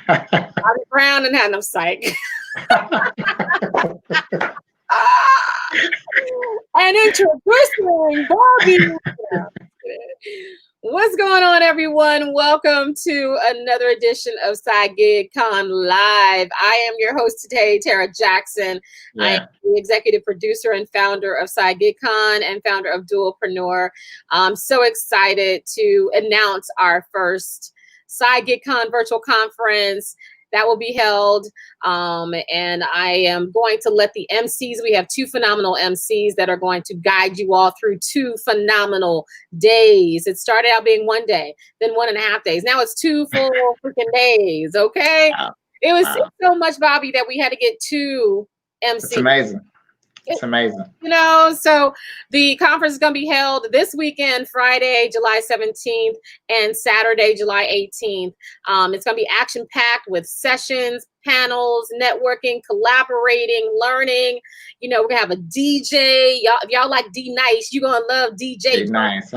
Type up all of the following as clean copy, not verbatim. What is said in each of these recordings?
Bobby Brown and had no psych. And introducing Bobby. What's going on, everyone? Welcome to another edition of Side Gig Con Live. I am your host today, Tarra Jackson. Yeah. I am the executive producer and founder of Side Gig Con and founder of Dualpreneur. I'm so excited to announce our first Side Gig Con virtual conference that will be held. And I am going to let the MCs, we have two phenomenal MCs that are going to guide you all through 2 phenomenal days. It started out being 1 day, then 1.5 days. Now it's 2 full freaking days, okay? Wow. It was Wow. so much, Bobby, that we had to get 2 MCs. It's amazing. It's amazing. You know, so the conference is going to be held this weekend, Friday, July 17th and Saturday, July 18th. It's going to be action-packed with sessions, panels, networking, collaborating, learning. You know, we're going to have a DJ. If y'all like D Nice, you're going to love DJ. D Nice.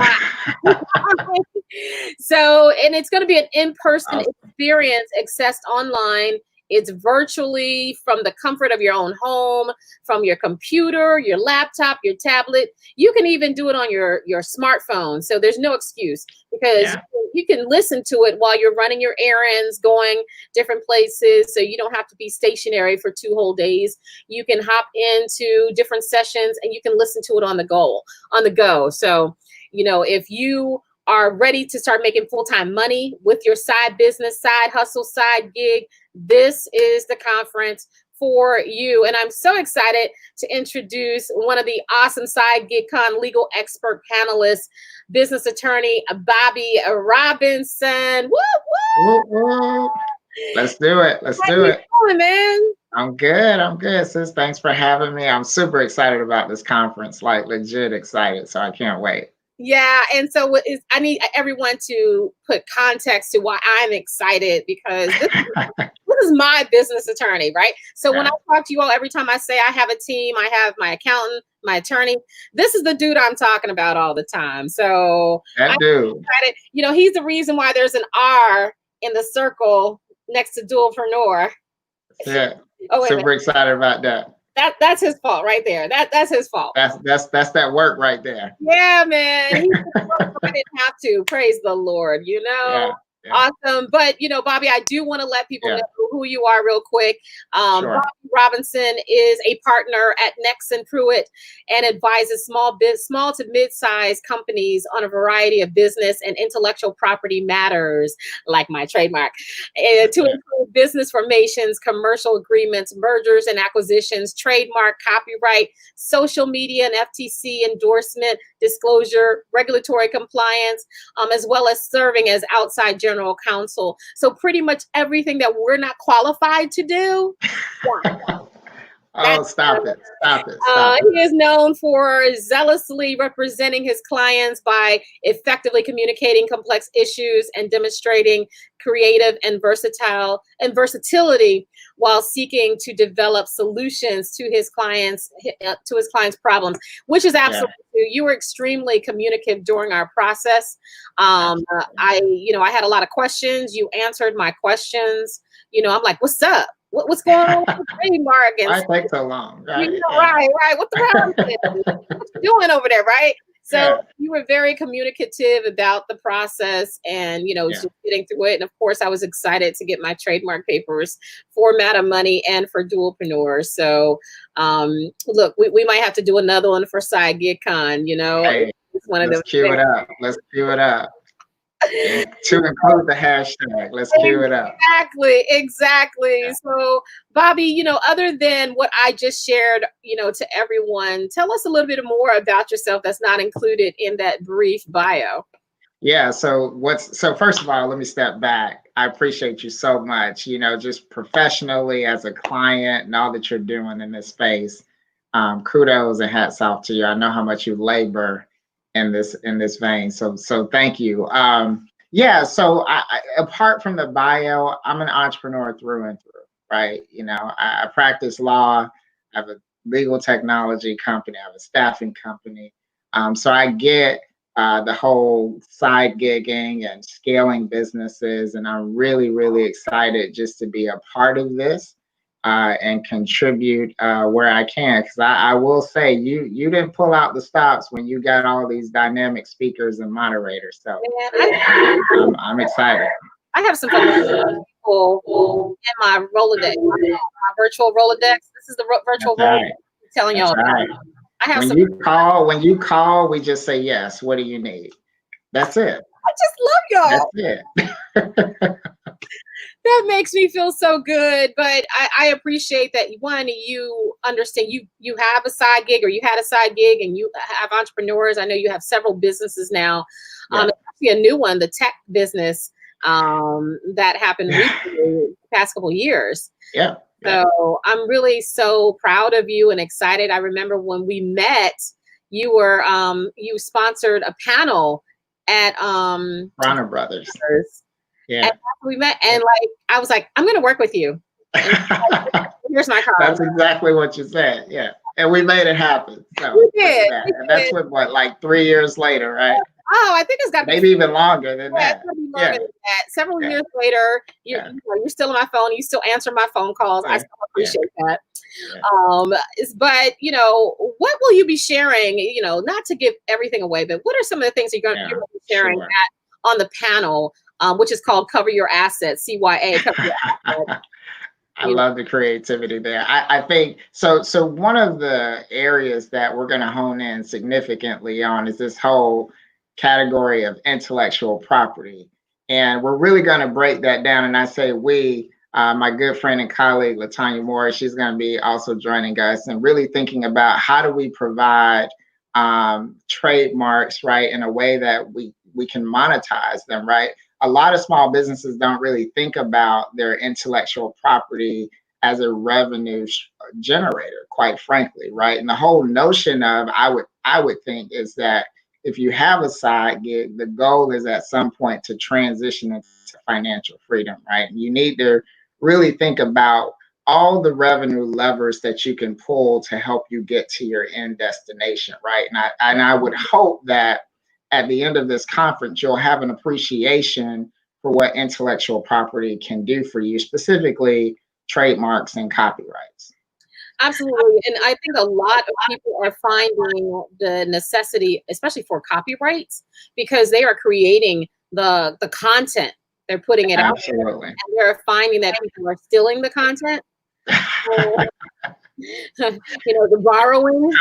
So, and it's going to be an in-person Awesome. experience accessed online. It's virtually from the comfort of your own home, from your computer, your laptop, your tablet. You can even do it on your smartphone. So there's no excuse because you can listen to it while you're running your errands, going different places. So you don't have to be stationary for 2 whole days. You can hop into different sessions and you can listen to it on the go. So, you know, if you are ready to start making full-time money with your side business, side hustle, side gig, this is the conference for you. And I'm so excited to introduce one of the awesome Side Gig Con legal expert panelists, business attorney Bobby Robinson. Woo, woo! Let's do it. Let's How do you it. doing, man? I'm good, sis. Thanks for having me. I'm super excited about this conference, like legit excited. So I can't wait. Yeah, and so I need everyone to put context to why I'm excited because this is my business attorney, right? So when I talk to you all, every time I say I have a team, I have my accountant, my attorney, this is the dude I'm talking about all the time. So that dude, excited. You know, he's the reason why there's an R in the circle next to Dualpreneur. Yeah. Super excited about that. That's his fault right there. That's his fault. That's that work right there. Yeah, man. I didn't have to. Praise the Lord, you know. Yeah. Awesome. But, you know, Bobby, I do want to let people know who you are real quick. Sure. Bobby Robinson is a partner at Nexon Pruitt and advises small to mid-sized companies on a variety of business and intellectual property matters, like my trademark, to improve business formations, commercial agreements, mergers and acquisitions, trademark, copyright, social media and FTC endorsement, disclosure, regulatory compliance, as well as serving as outside general counsel. So pretty much everything that we're not qualified to do. Oh, stop it. He is known for zealously representing his clients by effectively communicating complex issues and demonstrating creative and versatility while seeking to develop solutions to his clients' problems, which is absolutely true. You were extremely communicative during our process. I had a lot of questions. You answered my questions. You know, I'm like, what's up? What's going on with the trademark? Why take so long? Right. You know, right. What the hell? What you doing over there, right? So you were very communicative about the process and, you know, just getting through it. And of course, I was excited to get my trademark papers for Madam Money and for Dualpreneur. So look, we might have to do another one for Side Gig Con, you know. Hey, let's cue it up. Let's cue it up. To include the hashtag, let's cue it up. Exactly. So, Bobby, you know, other than what I just shared, you know, to everyone, tell us a little bit more about yourself that's not included in that brief bio. Yeah. So first of all, let me step back. I appreciate you so much, you know, just professionally as a client and all that you're doing in this space. Kudos and hats off to you. I know how much you labor in this vein. So thank you. So I, apart from the bio, I'm an entrepreneur through and through, right? You know, I practice law. I have a legal technology company. I have a staffing company. So I get the whole side gigging and scaling businesses. And I'm really, really excited just to be a part of this and contribute where I can. Because I will say, you didn't pull out the stops when you got all these dynamic speakers and moderators. So I'm excited. I have some people in my Rolodex, my virtual Rolodex. This is the virtual That's Rolodex right. I'm telling That's y'all about. right. I have When you call, we just say yes. What do you need? That's it. I just love y'all. That's it. That makes me feel so good. But I appreciate that, one, you understand you have a side gig, or you had a side gig, and you have entrepreneurs. I know you have several businesses now. Yeah. Actually a new one, the tech business that happened recently, the past couple of years. Yeah. So I'm really so proud of you and excited. I remember when we met, you were you sponsored a panel at Bronner Brothers. Yeah. And we met, and like I was like, I'm gonna work with you. And here's my card. That's exactly what you said. Yeah. And we made it happen. So we did. And that's what, like 3 years later, right? Oh, I think it's got maybe even longer than that. It's gonna be longer than that. Several years later, you're still on my phone. You still answer my phone calls. I still appreciate that. But what will you be sharing? Not to give everything away, but what are some of the things you're going to be sharing on the panel, which is called Cover Your Assets, CYA. Cover Your Assets. I love the creativity there. I think so. So one of the areas that we're going to hone in significantly on is this whole category of intellectual property. And we're really going to break that down. And I say we, my good friend and colleague, Latanya Morris, she's going to be also joining us and really thinking about how do we provide trademarks, right, in a way that we can monetize them, right? A lot of small businesses don't really think about their intellectual property as a revenue generator, quite frankly, right? And the whole notion of I would think is that if you have a side gig, the goal is at some point to transition into financial freedom, right? You need to really think about all the revenue levers that you can pull to help you get to your end destination, right? And I would hope that at the end of this conference, you'll have an appreciation for what intellectual property can do for you, specifically trademarks and copyrights. Absolutely. And I think a lot of people are finding the necessity, especially for copyrights, because they are creating the content. They're putting it out there, and they're finding that people are stealing the content. The borrowing.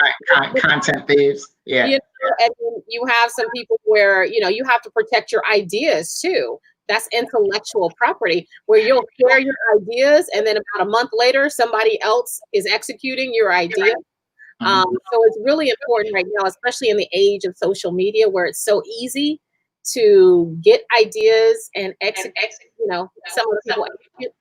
Content thieves. Yeah. And then you have some people where, you have to protect your ideas too. That's intellectual property, where you'll share your ideas, and then about a month later, somebody else is executing your idea. So it's really important right now, especially in the age of social media, where it's so easy to get ideas and execute. Some of the people execute.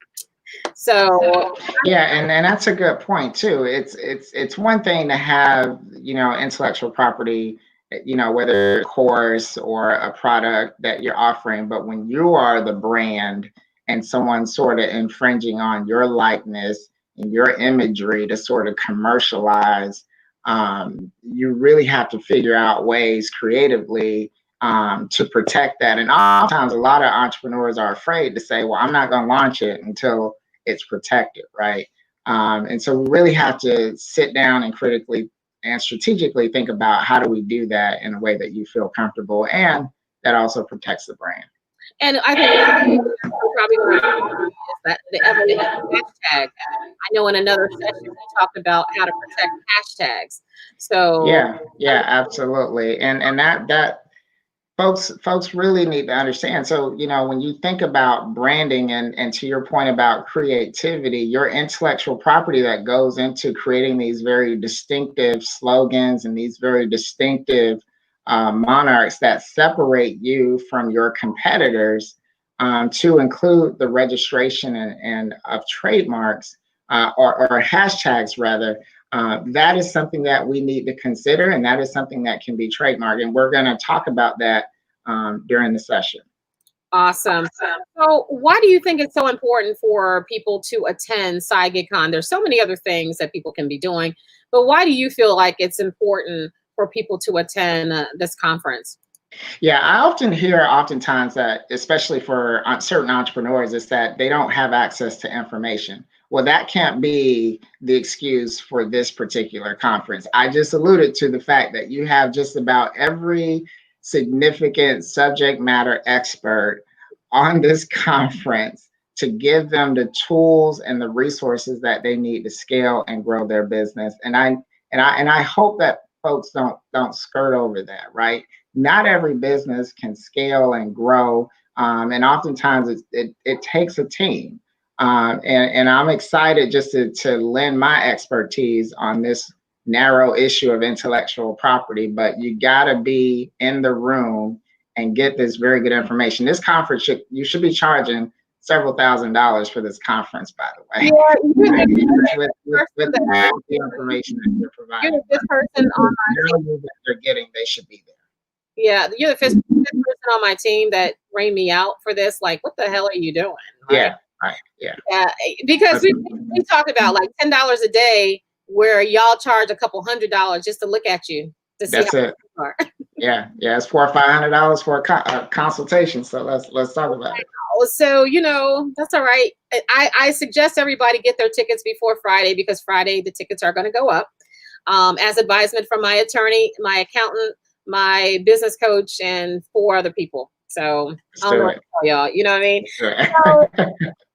So and that's a good point too. It's one thing to have intellectual property, whether a course or a product that you're offering, but when you are the brand and someone's sort of infringing on your likeness and your imagery to sort of commercialize, you really have to figure out ways creatively to protect that. And oftentimes a lot of entrepreneurs are afraid to say, well, I'm not going to launch it until it's protected, right? And so we really have to sit down and critically and strategically think about how do we do that in a way that you feel comfortable and that also protects the brand. And I think probably that the evolution of hashtag. I know in another session we talked about how to protect hashtags. So yeah, absolutely. And that folks really need to understand. So, when you think about branding and to your point about creativity, your intellectual property that goes into creating these very distinctive slogans and these very distinctive monarchs that separate you from your competitors, to include the registration and of trademarks or hashtags rather, that is something that we need to consider, and that is something that can be trademarked. And we're going to talk about that during the session. Awesome. So why do you think it's so important for people to attend SciGigCon? There's so many other things that people can be doing, but why do you feel like it's important for people to attend this conference? Yeah, I often hear oftentimes that, especially for certain entrepreneurs, is that they don't have access to information. Well, that can't be the excuse for this particular conference. I just alluded to the fact that you have just about every significant subject matter expert on this conference to give them the tools and the resources that they need to scale and grow their business. And I hope that folks don't skirt over that, right? Not every business can scale and grow, and oftentimes it takes a team. And I'm excited just to lend my expertise on this narrow issue of intellectual property. But you got to be in the room and get this very good information. This conference you should be charging several $1,000s for this conference, by the way. Yeah, with the information that you're providing. you're the fifth person on my team that they're getting, they should be there. Yeah, you're the fifth person on my team that rained me out for this. Like, what the hell are you doing? Right? Yeah, right. Yeah. Yeah, because we talked about like $10 a day, where y'all charge a couple $100 just to look at you to see That's how it. you are. Yeah, it's $400 or $500 for a consultation. So let's talk about it. So that's all right. I suggest everybody get their tickets before Friday, because Friday the tickets are going to go up. As advisement from my attorney, my accountant, my business coach, and 4 other people. So I don't know what to tell y'all. You know what I mean? So,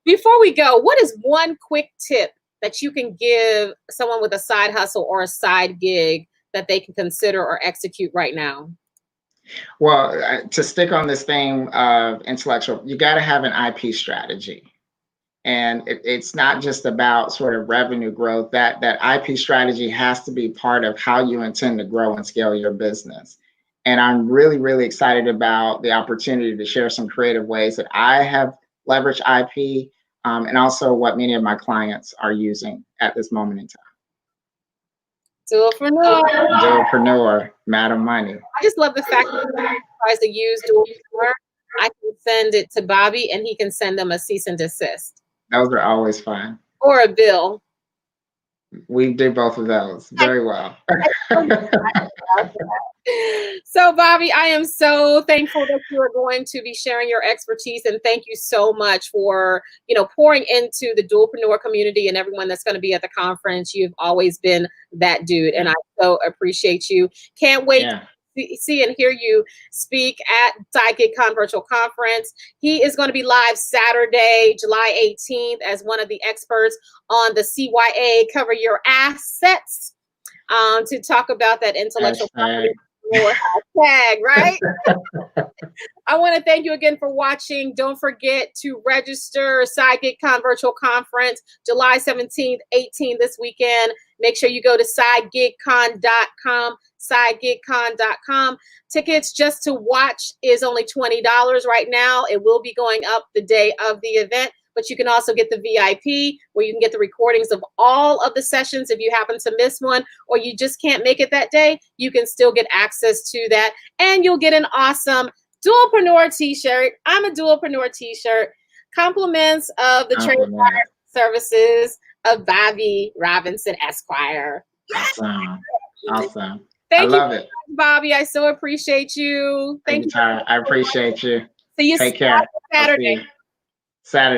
before we go, what is one quick tip that you can give someone with a side hustle or a side gig that they can consider or execute right now? Well, to stick on this theme of intellectual, you got to have an IP strategy. And it's not just about sort of revenue growth. That IP strategy has to be part of how you intend to grow and scale your business. And I'm really, really excited about the opportunity to share some creative ways that I have leveraged IP, and also what many of my clients are using at this moment in time. Dualpreneur, Madam Money. I just love the fact that he tries to use Dualpreneur. I can send it to Bobby, and he can send them a cease and desist. Those are always fun. Or a bill. We do both of those very well. So, Bobby, I am so thankful that you are going to be sharing your expertise, and thank you so much for pouring into the Dualpreneur community and everyone that's going to be at the conference. You've always been that dude, and I so appreciate you. Can't wait to see and hear you speak at SideGigCon Virtual Conference. He is going to be live Saturday, July 18th, as one of the experts on the CYA Cover Your Assets, to talk about that intellectual property. Hashtag, right? I want to thank you again for watching. Don't forget to register SideGigCon Virtual Conference, July 17th, 18th this weekend. Make sure you go to sidegigcon.com, sidegigcon.com. Tickets just to watch is only $20 right now. It will be going up the day of the event, but you can also get the VIP, where you can get the recordings of all of the sessions. If you happen to miss one or you just can't make it that day, you can still get access to that, and you'll get an awesome Dualpreneur t-shirt. I'm a Dualpreneur t-shirt. Compliments of the trademark services of Bobby Robinson Esquire. Awesome. Awesome. Thank I love it. Bobby. I so appreciate you. Thank you, Tarra. I appreciate you. See you Take care. Saturday. Saturday.